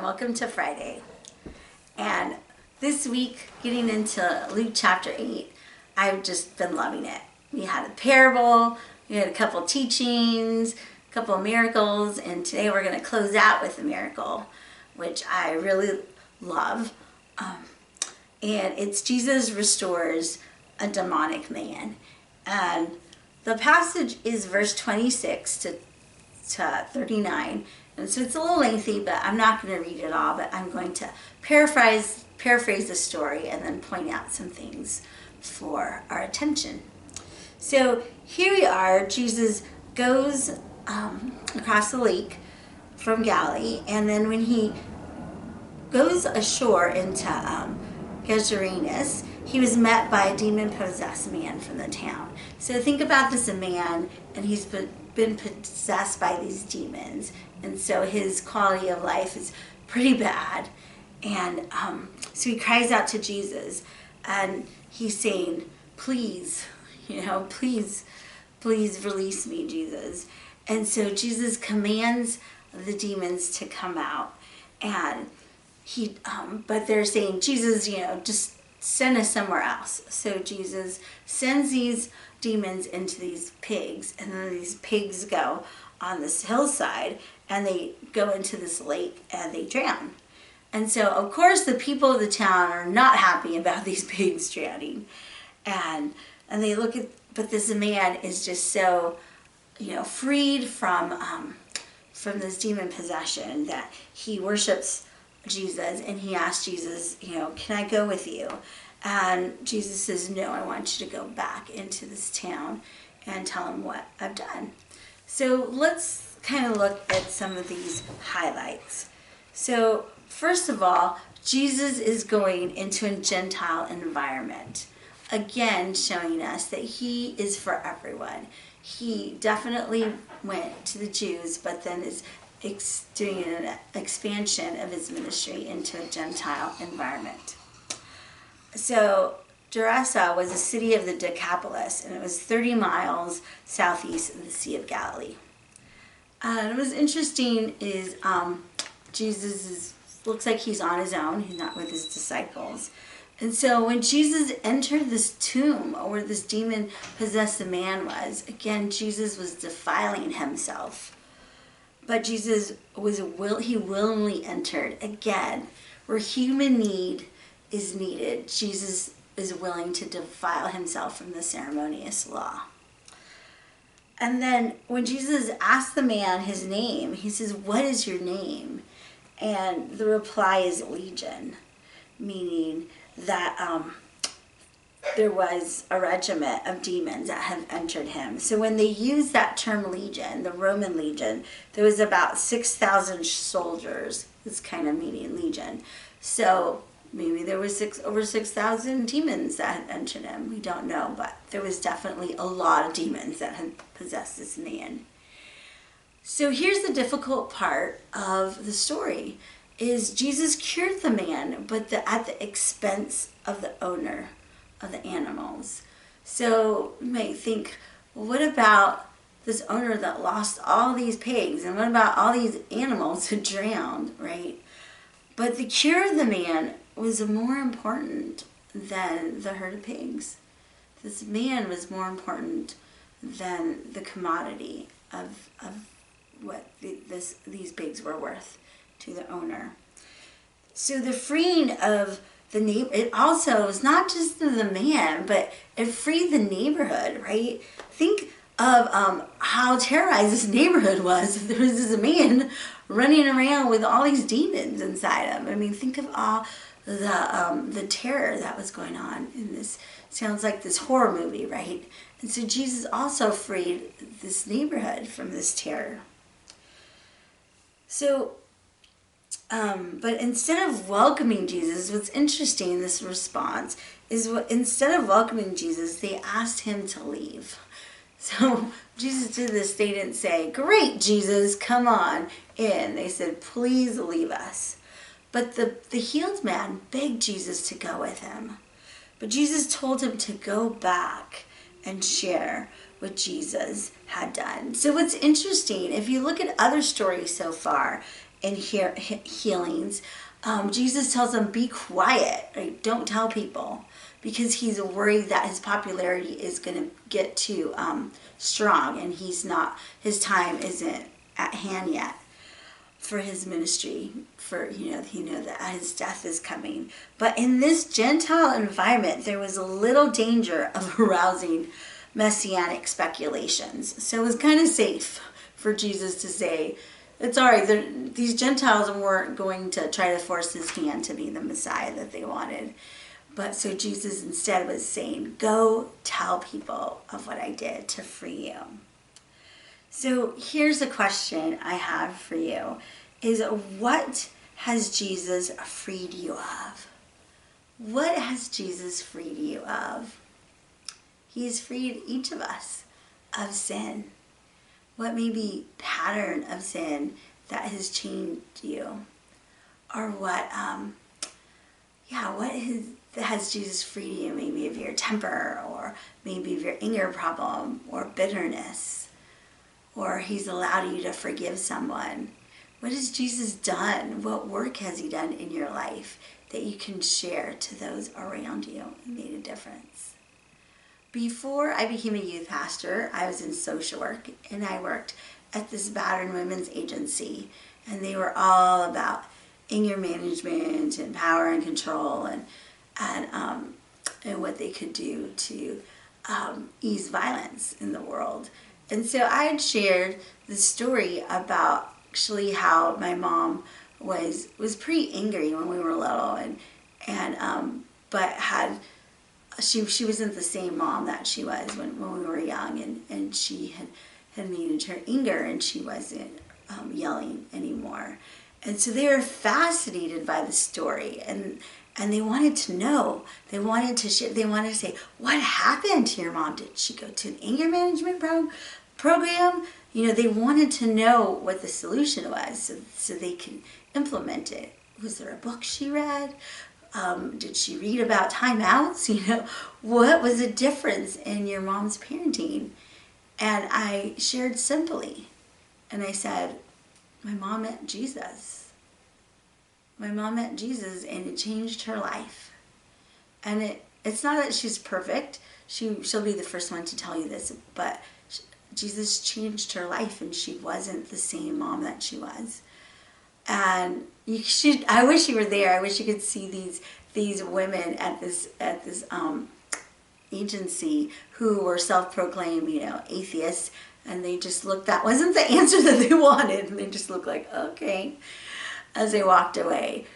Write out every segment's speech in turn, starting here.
and welcome to Friday. And this week, getting into Luke chapter 8, I've just been loving it. We had a parable, we had a couple teachings, a couple of miracles, and today we're going to close out with a miracle, which I really love. And it's Jesus restores a demonic man. And the passage is verse 26 to 39. And so it's a little lengthy, but I'm not going to read it all, but I'm going to paraphrase the story and then point out some things for our attention. So here we are. Jesus goes across the lake from Galilee, and then when he goes ashore into Gazarenes, he was met by a demon-possessed man from the town. So think about this, a man, and he's been possessed by these demons, and so his quality of life is pretty bad. And so he cries out to Jesus, and he's saying, please release me, Jesus. And so Jesus commands the demons to come out, and but they're saying, Jesus, just send us somewhere else. So Jesus sends these demons into these pigs, and then these pigs go on this hillside, and they go into this lake, and they drown. And so, of course, the people of the town are not happy about these pigs drowning. And they look at, but this man is just so, freed from this demon possession that he worships Jesus, and he asks Jesus, can I go with you? And Jesus says, no, I want you to go back into this town and tell him what I've done. So let's kind of look at some of these highlights. So first of all, Jesus is going into a Gentile environment, again showing us that he is for everyone. He definitely went to the Jews, but then is doing an expansion of his ministry into a Gentile environment. So Gerasa was a city of the Decapolis, and it was 30 miles southeast of the Sea of Galilee. And what was interesting is Jesus looks like he's on his own. He's not with his disciples. And so when Jesus entered this tomb where this demon-possessed man was, again, Jesus was defiling himself. But Jesus he willingly entered. Again, where human need is needed, Jesus is willing to defile himself from the ceremonious law. And then when Jesus asked the man his name, he says, what is your name? And the reply is Legion, meaning that there was a regiment of demons that had entered him. So when they used that term legion, the Roman legion, there was about 6,000 soldiers, this kind of meaning legion. So maybe there was over 6,000 demons that had entered him. We don't know, but there was definitely a lot of demons that had possessed this man. So here's the difficult part of the story, is Jesus cured the man, but at the expense of the owner of the animals. So you might think, well, what about this owner that lost all these pigs? And what about all these animals who drowned, right? But the cure of the man was more important than the herd of pigs. This man was more important than the commodity of what these pigs were worth to the owner. So the freeing of the neighbor, it also was not just the man, but it freed the neighborhood, right? Think of how terrorized this neighborhood was. There was this man running around with all these demons inside him. I mean, think of all the terror that was going on in this. Sounds like this horror movie, right? And so Jesus also freed this neighborhood from this terror. So, but instead of welcoming Jesus, what's interesting in this response is instead of welcoming Jesus, they asked him to leave. So Jesus did this. They didn't say, great, Jesus, come on in. They said, please leave us. But the healed man begged Jesus to go with him. But Jesus told him to go back and share what Jesus had done. So what's interesting, if you look at other stories so far, and healings. Jesus tells them, be quiet, right? Don't tell people, because he's worried that his popularity is going to get too strong, and his time isn't at hand yet for his ministry, for he know that his death is coming. But in this Gentile environment, there was a little danger of arousing messianic speculations. So it was kind of safe for Jesus to say, it's all right, these Gentiles weren't going to try to force his hand to be the Messiah that they wanted. But so Jesus instead was saying, go tell people of what I did to free you. So here's a question I have for you, is what has Jesus freed you of? What has Jesus freed you of? He's freed each of us of sin. What may be pattern of sin that has changed you? Or what has Jesus freed you maybe of your temper, or maybe of your anger problem, or bitterness? Or he's allowed you to forgive someone. What has Jesus done? What work has he done in your life that you can share to those around you and made a difference? Before I became a youth pastor, I was in social work, and I worked at this battered women's agency, and they were all about anger management and power and control, and what they could do to ease violence in the world. And so I had shared the story about actually how my mom was pretty angry when we were little, but she wasn't the same mom that she was when we were young, and she had managed her anger, and she wasn't yelling anymore. And so they were fascinated by the story, and they wanted to know. They wanted to share. They wanted to say, what happened to your mom? Did she go to an anger management program? They wanted to know what the solution was, so they could implement it. Was there a book she read? Did she read about timeouts? What was the difference in your mom's parenting? And I shared simply, and I said, my mom met Jesus. My mom met Jesus, and it changed her life. And it's not that she's perfect. She'll be the first one to tell you this, but Jesus changed her life, and she wasn't the same mom that she was. And I wish you were there. I wish you could see these women at this agency who were self-proclaimed, atheists, and they just looked, that wasn't the answer that they wanted, and they just looked like, okay, as they walked away.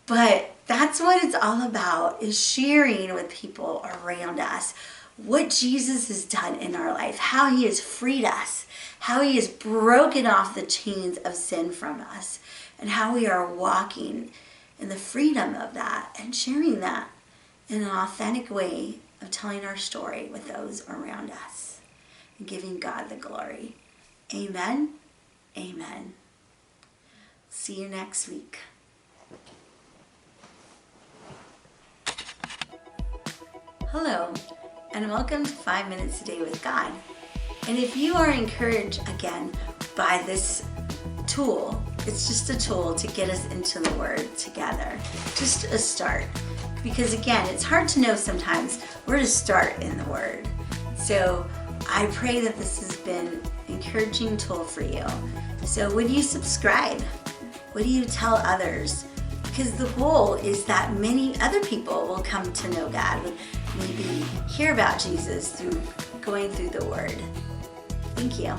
But that's what it's all about, is sharing with people around us what Jesus has done in our life, how he has freed us, how he has broken off the chains of sin from us, and how we are walking in the freedom of that and sharing that in an authentic way of telling our story with those around us and giving God the glory. Amen. Amen. See you next week. Hello, and welcome to 5 Minutes a Day with God. And if you are encouraged again by this tool, it's just a tool to get us into the Word together. Just a start. Because again, it's hard to know sometimes where to start in the Word. So I pray that this has been an encouraging tool for you. So would you subscribe? Would you tell others? Because the goal is that many other people will come to know God, would maybe hear about Jesus through going through the Word. Thank you.